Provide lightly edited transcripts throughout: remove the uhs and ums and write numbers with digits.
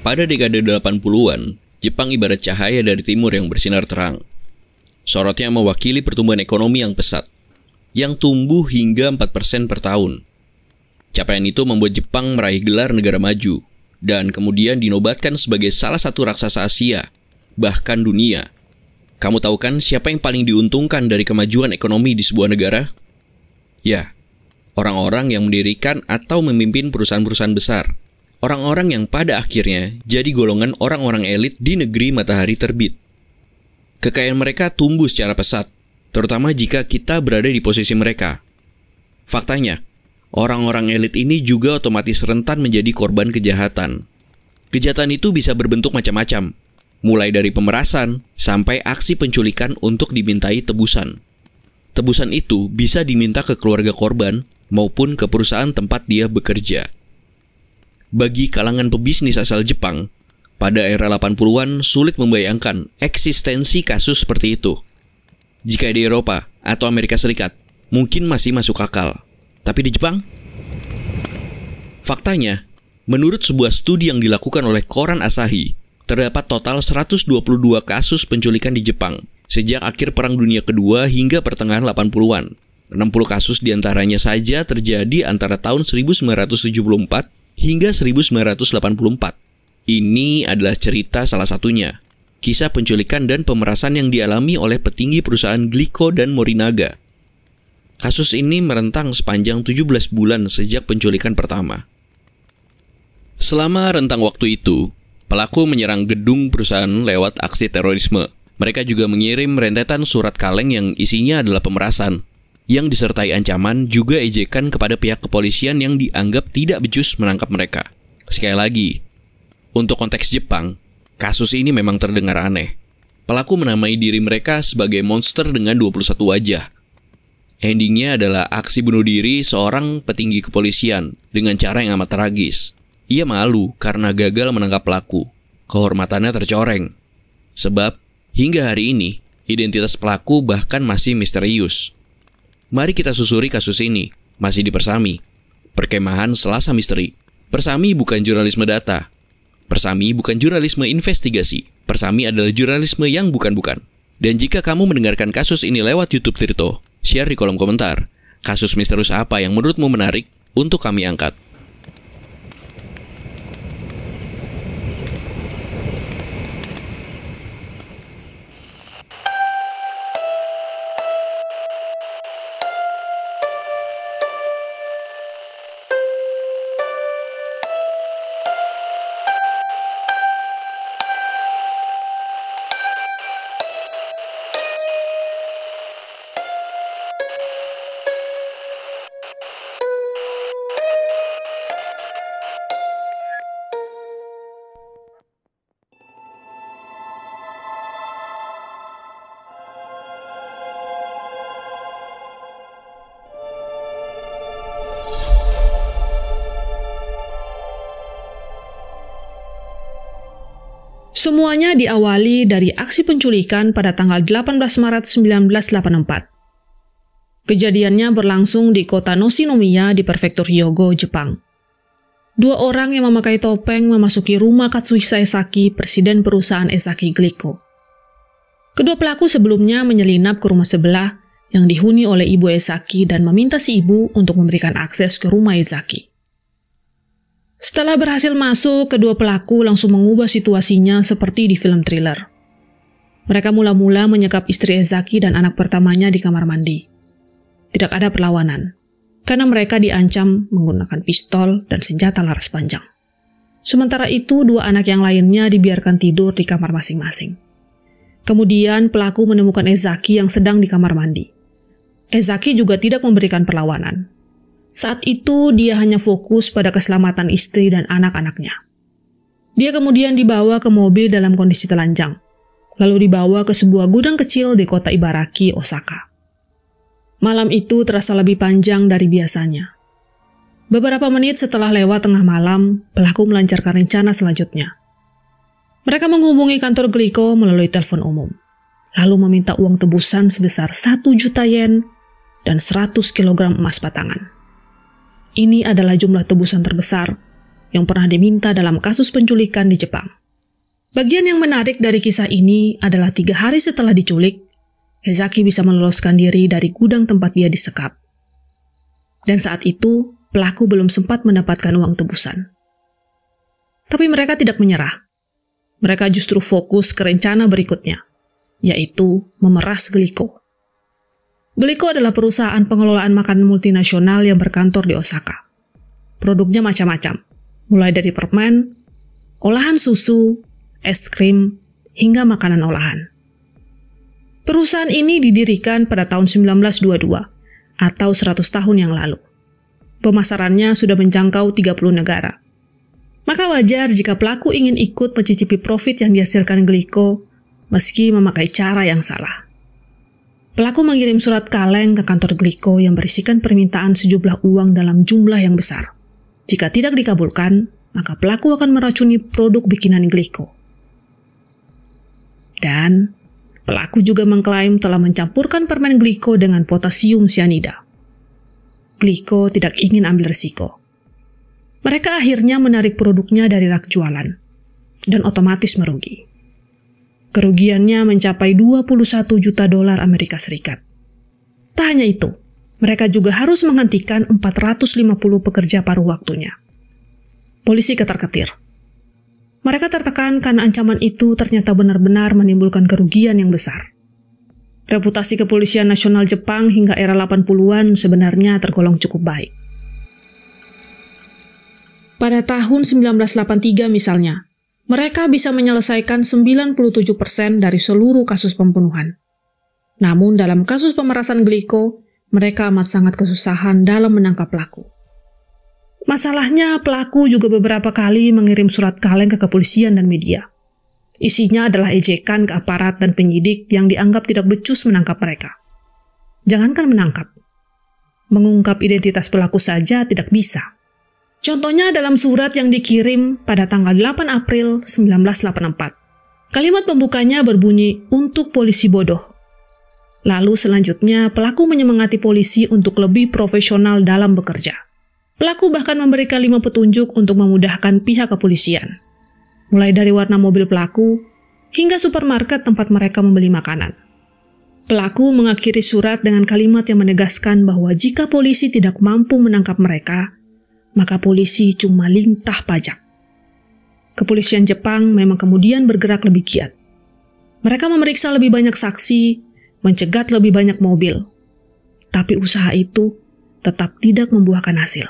Pada dekade 80-an, Jepang ibarat cahaya dari timur yang bersinar terang. Sorotnya mewakili pertumbuhan ekonomi yang pesat, yang tumbuh hingga 4% per tahun. Capaian itu membuat Jepang meraih gelar negara maju, dan kemudian dinobatkan sebagai salah satu raksasa Asia, bahkan dunia. Kamu tahu kan siapa yang paling diuntungkan dari kemajuan ekonomi di sebuah negara? Ya, orang-orang yang mendirikan atau memimpin perusahaan-perusahaan besar. Orang-orang yang pada akhirnya jadi golongan orang-orang elit di negeri matahari terbit. Kekayaan mereka tumbuh secara pesat, terutama jika kita berada di posisi mereka. Faktanya, orang-orang elit ini juga otomatis rentan menjadi korban kejahatan. Kejahatan itu bisa berbentuk macam-macam, mulai dari pemerasan sampai aksi penculikan untuk dimintai tebusan. Tebusan itu bisa diminta ke keluarga korban maupun ke perusahaan tempat dia bekerja. Bagi kalangan pebisnis asal Jepang, pada era 80-an sulit membayangkan eksistensi kasus seperti itu. Jika di Eropa atau Amerika Serikat, mungkin masih masuk akal. Tapi di Jepang? Faktanya, menurut sebuah studi yang dilakukan oleh koran Asahi, terdapat total 122 kasus penculikan di Jepang sejak akhir Perang Dunia Kedua hingga pertengahan 80-an. 60 kasus diantaranya saja terjadi antara tahun 1974 hingga 1984. Ini adalah cerita salah satunya, kisah penculikan dan pemerasan yang dialami oleh petinggi perusahaan Glico dan Morinaga. Kasus ini merentang sepanjang 17 bulan sejak penculikan pertama. Selama rentang waktu itu, pelaku menyerang gedung perusahaan lewat aksi terorisme. Mereka juga mengirim rentetan surat kaleng yang isinya adalah pemerasan, yang disertai ancaman juga ejekan kepada pihak kepolisian yang dianggap tidak becus menangkap mereka. Sekali lagi, untuk konteks Jepang, kasus ini memang terdengar aneh. Pelaku menamai diri mereka sebagai monster dengan 21 wajah. Endingnya adalah aksi bunuh diri seorang petinggi kepolisian dengan cara yang amat tragis. Ia malu karena gagal menangkap pelaku. Kehormatannya tercoreng. Sebab, hingga hari ini, identitas pelaku bahkan masih misterius. Mari kita susuri kasus ini. Masih di Persami. Perkemahan Selasa Misteri. Persami bukan jurnalisme data. Persami bukan jurnalisme investigasi. Persami adalah jurnalisme yang bukan-bukan. Dan jika kamu mendengarkan kasus ini lewat YouTube Tirto, share di kolom komentar. Kasus misterius apa yang menurutmu menarik untuk kami angkat? Semuanya diawali dari aksi penculikan pada tanggal 18 Maret 1984. Kejadiannya berlangsung di kota Noshinomiya di prefektur Hyogo, Jepang. Dua orang yang memakai topeng memasuki rumah Katsuhisa Esaki, presiden perusahaan Esaki Glico. Kedua pelaku sebelumnya menyelinap ke rumah sebelah yang dihuni oleh ibu Esaki dan meminta si ibu untuk memberikan akses ke rumah Esaki. Setelah berhasil masuk, kedua pelaku langsung mengubah situasinya seperti di film thriller. Mereka mula-mula menyekap istri Esaki dan anak pertamanya di kamar mandi. Tidak ada perlawanan, karena mereka diancam menggunakan pistol dan senjata laras panjang. Sementara itu, dua anak yang lainnya dibiarkan tidur di kamar masing-masing. Kemudian, pelaku menemukan Esaki yang sedang di kamar mandi. Esaki juga tidak memberikan perlawanan. Saat itu, dia hanya fokus pada keselamatan istri dan anak-anaknya. Dia kemudian dibawa ke mobil dalam kondisi telanjang, lalu dibawa ke sebuah gudang kecil di kota Ibaraki, Osaka. Malam itu terasa lebih panjang dari biasanya. Beberapa menit setelah lewat tengah malam, pelaku melancarkan rencana selanjutnya. Mereka menghubungi kantor Glico melalui telepon umum, lalu meminta uang tebusan sebesar 1 juta yen dan 100 kg emas batangan. Ini adalah jumlah tebusan terbesar yang pernah diminta dalam kasus penculikan di Jepang. Bagian yang menarik dari kisah ini adalah 3 hari setelah diculik, Ezaki bisa meloloskan diri dari gudang tempat dia disekap. Dan saat itu, pelaku belum sempat mendapatkan uang tebusan. Tapi mereka tidak menyerah. Mereka justru fokus ke rencana berikutnya, yaitu memeras Glico. Glico adalah perusahaan pengelolaan makanan multinasional yang berkantor di Osaka. Produknya macam-macam, mulai dari permen, olahan susu, es krim, hingga makanan olahan. Perusahaan ini didirikan pada tahun 1922, atau 100 tahun yang lalu. Pemasarannya sudah menjangkau 30 negara. Maka wajar jika pelaku ingin ikut mencicipi profit yang dihasilkan Glico, meski memakai cara yang salah. Pelaku mengirim surat kaleng ke kantor Glico yang berisikan permintaan sejumlah uang dalam jumlah yang besar. Jika tidak dikabulkan, maka pelaku akan meracuni produk bikinan Glico. Dan pelaku juga mengklaim telah mencampurkan permen Glico dengan potasium cyanida. Glico tidak ingin ambil risiko. Mereka akhirnya menarik produknya dari rak jualan, dan otomatis merugi. Kerugiannya mencapai 21 juta dolar Amerika Serikat. Tak hanya itu, mereka juga harus menghentikan 450 pekerja paruh waktunya. Polisi ketar-ketir. Mereka tertekan karena ancaman itu ternyata benar-benar menimbulkan kerugian yang besar. Reputasi kepolisian nasional Jepang hingga era 80-an sebenarnya tergolong cukup baik. Pada tahun 1983 misalnya, mereka bisa menyelesaikan 97% dari seluruh kasus pembunuhan. Namun dalam kasus pemerasan Glico, mereka amat sangat kesusahan dalam menangkap pelaku. Masalahnya, pelaku juga beberapa kali mengirim surat kaleng ke kepolisian dan media. Isinya adalah ejekan ke aparat dan penyidik yang dianggap tidak becus menangkap mereka. Jangankan menangkap, mengungkap identitas pelaku saja tidak bisa. Contohnya dalam surat yang dikirim pada tanggal 8 April 1984. Kalimat pembukanya berbunyi, "Untuk polisi bodoh." Lalu selanjutnya, pelaku menyemangati polisi untuk lebih profesional dalam bekerja. Pelaku bahkan memberikan 5 petunjuk untuk memudahkan pihak kepolisian. Mulai dari warna mobil pelaku, hingga supermarket tempat mereka membeli makanan. Pelaku mengakhiri surat dengan kalimat yang menegaskan bahwa jika polisi tidak mampu menangkap mereka, maka polisi cuma lintah pajak. Kepolisian Jepang memang kemudian bergerak lebih giat. Mereka memeriksa lebih banyak saksi, mencegat lebih banyak mobil. Tapi usaha itu tetap tidak membuahkan hasil.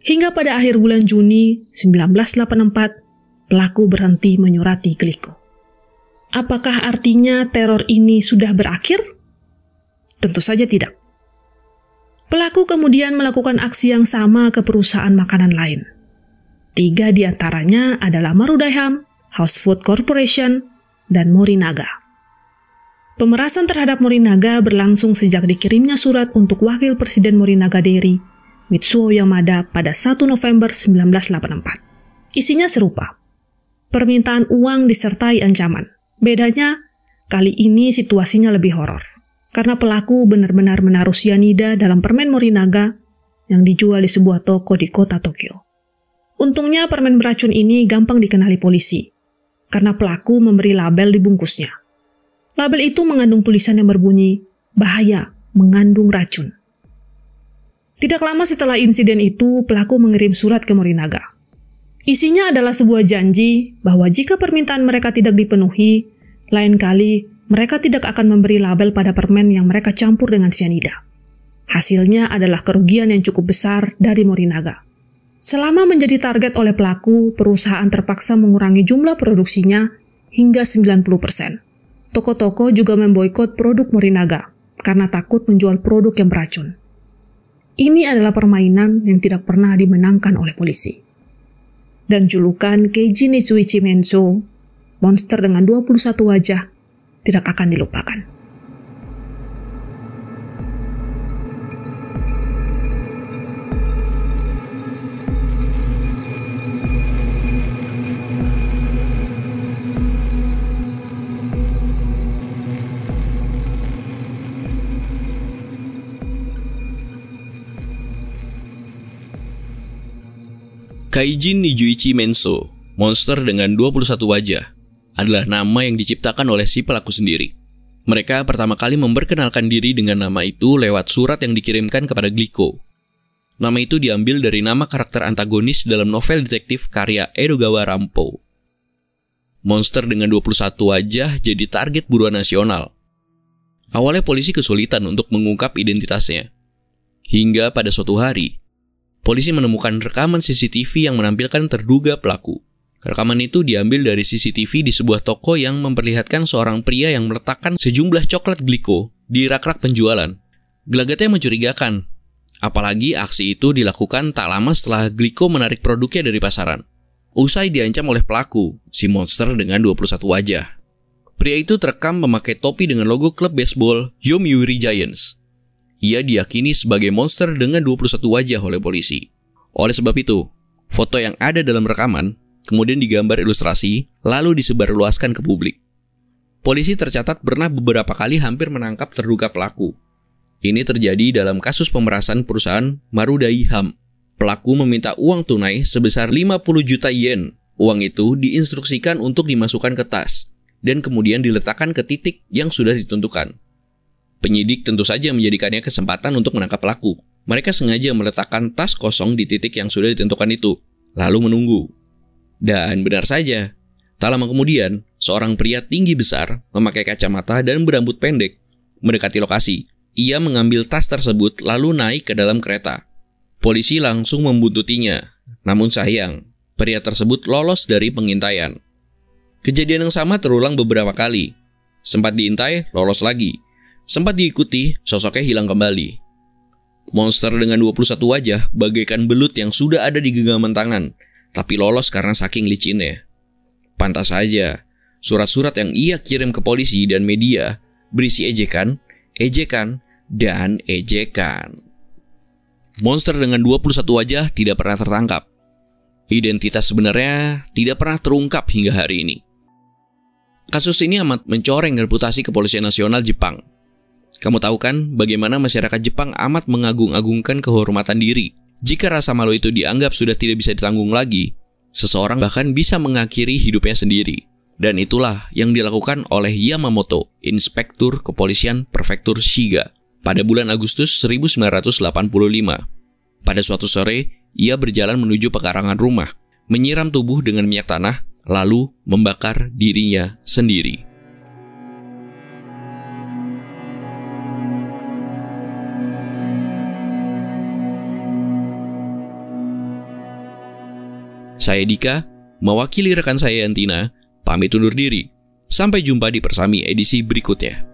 Hingga pada akhir bulan Juni 1984, pelaku berhenti menyurati Glico. Apakah artinya teror ini sudah berakhir? Tentu saja tidak. Pelaku kemudian melakukan aksi yang sama ke perusahaan makanan lain. 3 di antaranya adalah Marudai-ham, House Food Corporation, dan Morinaga. Pemerasan terhadap Morinaga berlangsung sejak dikirimnya surat untuk Wakil Presiden Morinaga Dairy, Mitsuo Yamada pada 1 November 1984. Isinya serupa. Permintaan uang disertai ancaman. Bedanya, kali ini situasinya lebih horor. Karena pelaku benar-benar menaruh cyanida dalam permen Morinaga yang dijual di sebuah toko di kota Tokyo. Untungnya permen beracun ini gampang dikenali polisi, karena pelaku memberi label di bungkusnya. Label itu mengandung tulisan yang berbunyi, "Bahaya, mengandung racun." Tidak lama setelah insiden itu, pelaku mengirim surat ke Morinaga. Isinya adalah sebuah janji bahwa jika permintaan mereka tidak dipenuhi, lain kali mereka tidak akan memberi label pada permen yang mereka campur dengan cyanida. Hasilnya adalah kerugian yang cukup besar dari Morinaga. Selama menjadi target oleh pelaku, perusahaan terpaksa mengurangi jumlah produksinya hingga 90%. Toko-toko juga memboikot produk Morinaga karena takut menjual produk yang beracun. Ini adalah permainan yang tidak pernah dimenangkan oleh polisi. Dan julukan Keiji Nitsuichi Menso, monster dengan 21 wajah, tidak akan dilupakan. Kaijin Nijuichi Menso, monster dengan 21 wajah, adalah nama yang diciptakan oleh si pelaku sendiri. Mereka pertama kali memperkenalkan diri dengan nama itu lewat surat yang dikirimkan kepada Glico. Nama itu diambil dari nama karakter antagonis dalam novel detektif karya Edogawa Rampo. Monster dengan 21 wajah jadi target buruan nasional. Awalnya polisi kesulitan untuk mengungkap identitasnya. Hingga pada suatu hari, polisi menemukan rekaman CCTV yang menampilkan terduga pelaku. Rekaman itu diambil dari CCTV di sebuah toko yang memperlihatkan seorang pria yang meletakkan sejumlah coklat Glico di rak-rak penjualan. Gelagatnya mencurigakan, apalagi aksi itu dilakukan tak lama setelah Glico menarik produknya dari pasaran. Usai diancam oleh pelaku, si monster dengan 21 wajah. Pria itu terekam memakai topi dengan logo klub baseball Yomiuri Giants. Ia diyakini sebagai monster dengan 21 wajah oleh polisi. Oleh sebab itu, foto yang ada dalam rekaman kemudian digambar ilustrasi lalu disebarluaskan ke publik. Polisi tercatat pernah beberapa kali hampir menangkap terduga pelaku. Ini terjadi dalam kasus pemerasan perusahaan Marudai Ham. Pelaku meminta uang tunai sebesar 50 juta yen. Uang itu diinstruksikan untuk dimasukkan ke tas dan kemudian diletakkan ke titik yang sudah ditentukan. Penyidik tentu saja menjadikannya kesempatan untuk menangkap pelaku. Mereka sengaja meletakkan tas kosong di titik yang sudah ditentukan itu, lalu menunggu. Dan benar saja, tak lama kemudian, seorang pria tinggi besar, memakai kacamata dan berambut pendek, mendekati lokasi. Ia mengambil tas tersebut lalu naik ke dalam kereta. Polisi langsung membuntutinya, namun sayang, pria tersebut lolos dari pengintaian. Kejadian yang sama terulang beberapa kali. Sempat diintai, lolos lagi. Sempat diikuti, sosoknya hilang kembali. Monster dengan 21 wajah bagaikan belut yang sudah ada di genggaman tangan, tapi lolos karena saking licinnya. Pantas saja, surat-surat yang ia kirim ke polisi dan media berisi ejekan, dan ejekan. Monster dengan 21 wajah tidak pernah tertangkap. Identitas sebenarnya tidak pernah terungkap hingga hari ini. Kasus ini amat mencoreng reputasi Kepolisian Nasional Jepang. Kamu tahu kan bagaimana masyarakat Jepang amat mengagung-agungkan kehormatan diri. Jika rasa malu itu dianggap sudah tidak bisa ditanggung lagi, seseorang bahkan bisa mengakhiri hidupnya sendiri. Dan itulah yang dilakukan oleh Yamamoto, Inspektur Kepolisian Prefektur Shiga, pada bulan Agustus 1985. Pada suatu sore, ia berjalan menuju pekarangan rumah, menyiram tubuh dengan minyak tanah, lalu membakar dirinya sendiri. Saya Dika, mewakili rekan saya Yantina, pamit undur diri. Sampai jumpa di Persami edisi berikutnya.